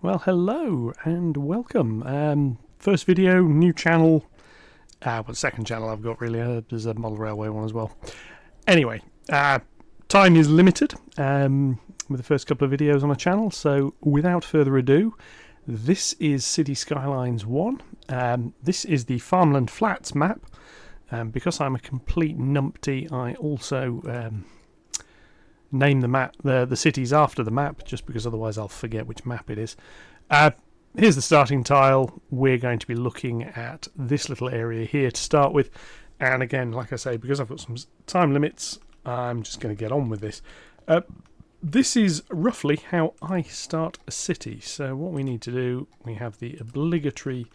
Well, hello and welcome. First video, new channel. Second channel I've got really. There's a model railway one as well. Anyway, time is limited with the first couple of videos on the channel, so without further ado, this is City Skylines 1. This is the Farmland Flats map. Because I'm a complete numpty, I also name the map, the cities after the map, just because otherwise I'll forget which map it is. Here's the starting tile. We're going to be looking at this little area here to start with, and again, like I say, because I've got some time limits, I'm just going to get on with this. This is roughly how I start a city. So what we need to do, we have the obligatory,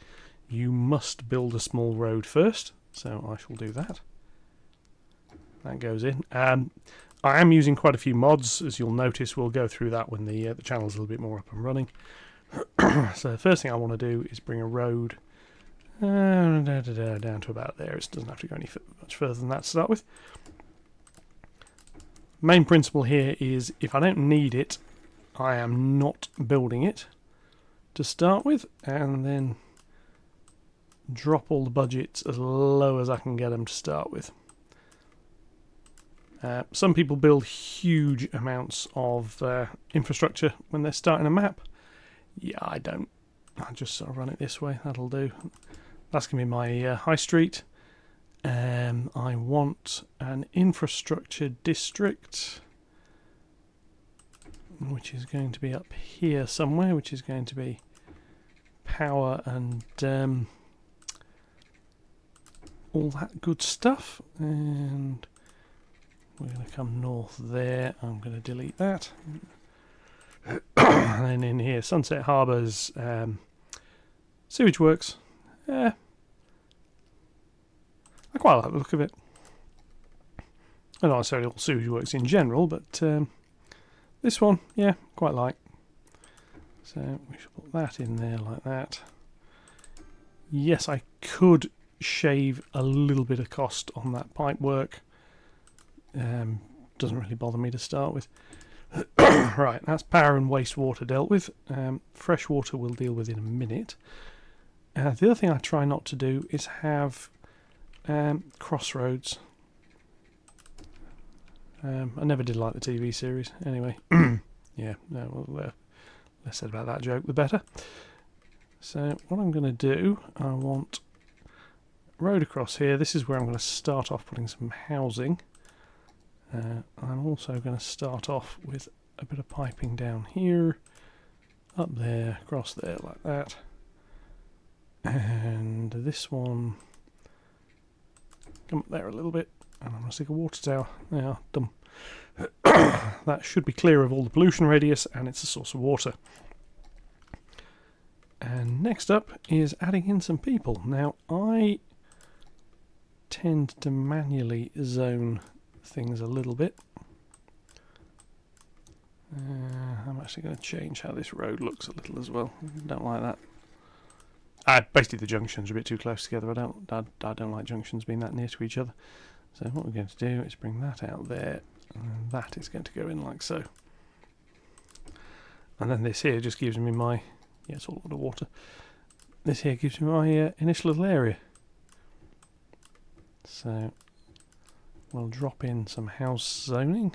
you must build a small road first, so I shall do that. That goes in. I am using quite a few mods, as you'll notice. We'll go through that when the channel's a little bit more up and running. So the first thing I want to do is bring a road down to about there. It doesn't have to go any much further than that to start with. Main principle here is if I don't need it, I am not building it to start with, and then drop all the budgets as low as I can get them to start with. Some people build huge amounts of infrastructure when they're starting a map. Yeah, I don't. I just sort of run it this way. That'll do. That's going to be my high street. I want an infrastructure district, which is going to be up here somewhere, which is going to be power and all that good stuff. And we're going to come north there. I'm going to delete that. And then in here, Sunset Harbours, sewage works. I quite like the look of it. Not necessarily all sewage works in general, but this one, yeah, quite like. So we should put that in there like that. Yes, I could shave a little bit of cost on that pipe work. Doesn't really bother me to start with. Right, that's power and wastewater dealt with. Fresh water we'll deal with in a minute. The other thing I try not to do is have crossroads. I never did like the TV series. Anyway, yeah, no, well, less said about that joke, the better. So what I'm going to do, I want a road across here. This is where I'm going to start off putting some housing. I'm also going to start off with a bit of piping down here, up there, across there like that. And this one, come up there a little bit, and I'm going to stick a water tower. Yeah, dumb. That should be clear of all the pollution radius, and it's a source of water. And next up is adding in some people. Now, I tend to manually zone things a little bit. I'm actually going to change how this road looks a little as well. Don't like that. Basically the junctions are a bit too close together. I don't like junctions being that near to each other. So what we're going to do is bring that out there, and that is going to go in like so. And then this here just gives me my, yeah, it's all a lot of water. This here gives me my initial little area. So we'll drop in some house zoning.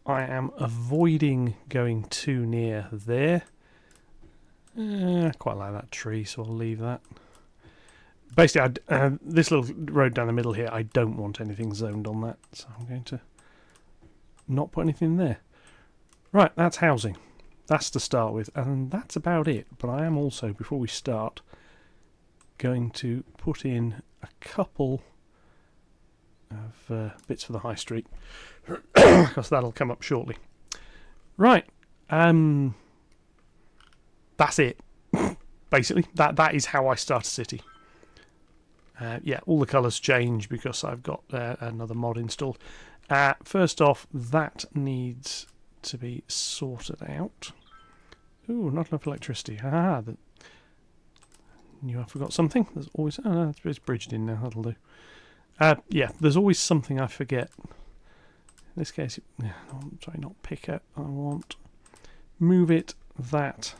I am avoiding going too near there. I quite like that tree, so I'll leave that. Basically, this little road down the middle here, I don't want anything zoned on that, so I'm going to not put anything there. Right, that's housing. That's to start with, and that's about it. But I am also, before we start, going to put in a couple of bits for the high street, because that'll come up shortly. Right, that's it. Basically, that is how I start a city. Yeah, all the colours change because I've got another mod installed. First off, that needs to be sorted out. Ooh, not enough electricity. Knew I forgot something. There's always... Oh, no, it's bridged in now. That'll do. Yeah, there's always something I forget. In this case, sorry, not pick it. I want move it that.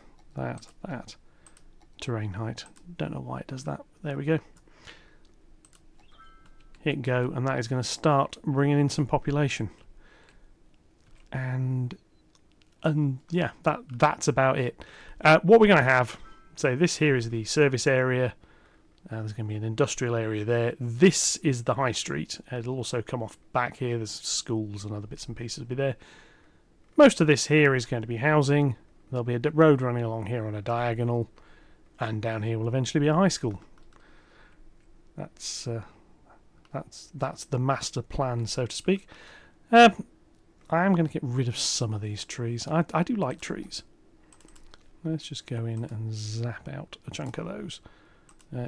Terrain height. Don't know why it does that. There we go. Hit go, and that is going to start bringing in some population. And yeah, that's about it. What we're going to have, say this here is the service area. There's going to be an industrial area there. This is the high street. It'll also come off back here. There's schools and other bits and pieces will be there. Most of this here is going to be housing. There'll be a road running along here on a diagonal, and down here will eventually be a high school. That's the master plan, so to speak. I am going to get rid of some of these trees. I do like trees. Let's just go in and zap out a chunk of those.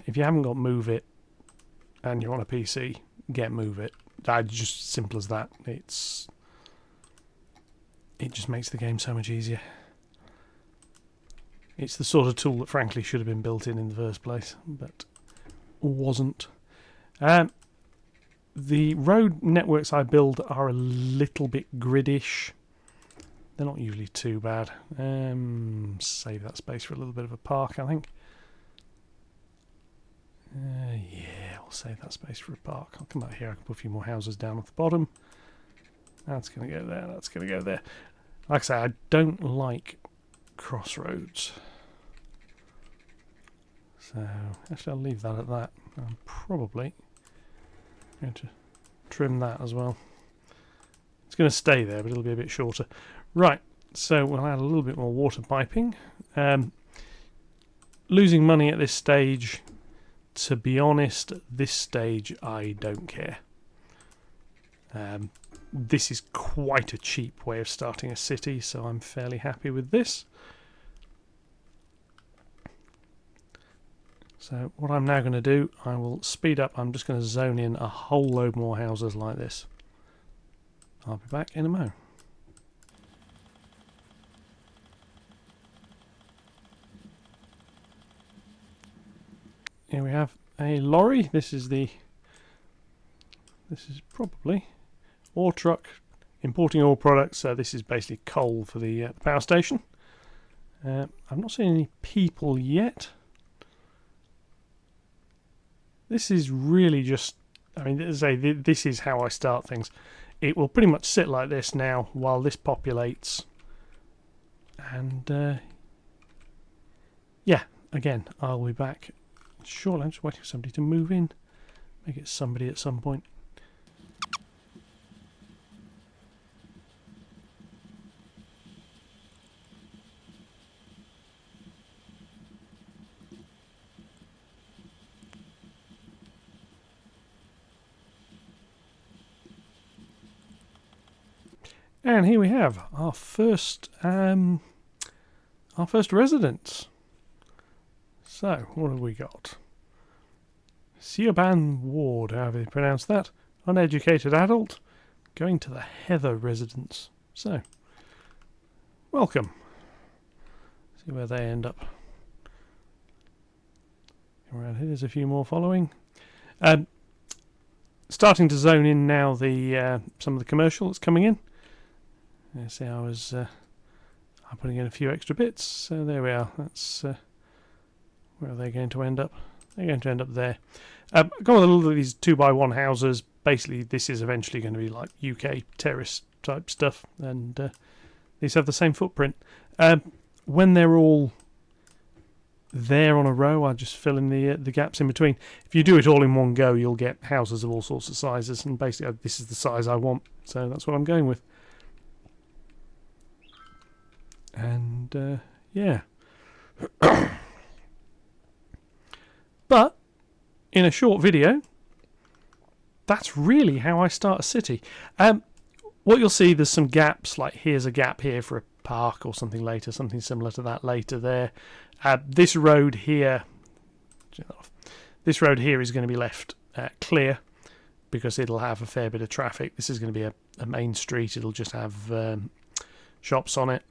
If you haven't got Move It and you're on a PC, get Move It. Just simple as that. It just makes the game so much easier. It's the sort of tool that frankly should have been built in the first place, but wasn't. The road networks I build are a little bit gridish. They're not usually too bad. Save that space for a little bit of a park, I think. Yeah, I'll save that space for a park. I'll come back here. I can put a few more houses down at the bottom. That's going to go there. That's going to go there. Like I say, I don't like crossroads. So, actually, I'll leave that at that. I'm probably going to trim that as well. It's going to stay there, but it'll be a bit shorter. Right, so we'll add a little bit more water piping. Losing money at this stage, to be honest, at this stage I don't care. This is quite a cheap way of starting a city, so I'm fairly happy with this. So what I'm now going to do, I will speed up. I'm just going to zone in a whole load more houses like this. I'll be back in a mo. Here we have a lorry. This is probably ore truck importing ore products. So this is basically coal for the power station. I'm not seeing any people yet. This is really just, I mean, as I say, this is how I start things. It will pretty much sit like this now while this populates. And yeah, again, I'll be back. Sure, I'm just waiting for somebody to move in. Make it somebody at some point. And here we have our first residence. So, what have we got? Siobhan Ward, however you pronounce that. Uneducated adult, going to the Heather residence. So, welcome. See where they end up. Come around here, there's a few more following. Starting to zone in now the some of the commercial that's coming in. You see, I'm putting in a few extra bits. So there we are. That's where are they going to end up? They're going to end up there. Got all of these 2x1 houses. Basically, this is eventually going to be like UK terrace type stuff, and these have the same footprint. When they're all there on a row, I just fill in the gaps in between. If you do it all in one go, you'll get houses of all sorts of sizes, and basically this is the size I want, so that's what I'm going with. And yeah. But in a short video, that's really how I start a city. What you'll see, there's some gaps, like here's a gap here for a park or something later, something similar to that later there. This road here is going to be left clear because it'll have a fair bit of traffic. This is going to be a main street. It'll just have shops on it.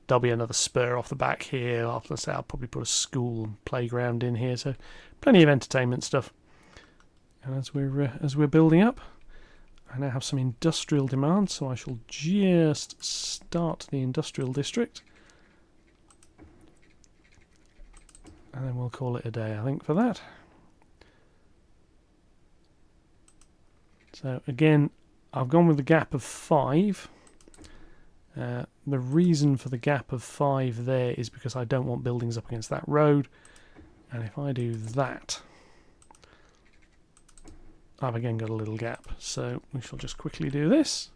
There'll be another spur off the back here. I'll probably put a school and playground in here, so plenty of entertainment stuff. And as we're building up, I now have some industrial demand, so I shall just start the industrial district. And then we'll call it a day, I think, for that. So again, I've gone with the gap of 5. The reason for the gap of 5 there is because I don't want buildings up against that road. And if I do that, I've again got a little gap. So we shall just quickly do this.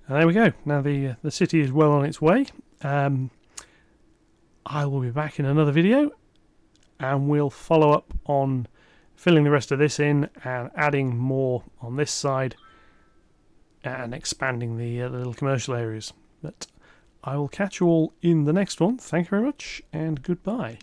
And there we go. Now the city is well on its way. I will be back in another video, and we'll follow up on filling the rest of this in and adding more on this side and expanding the little commercial areas. But I will catch you all in the next one. Thank you very much, and goodbye.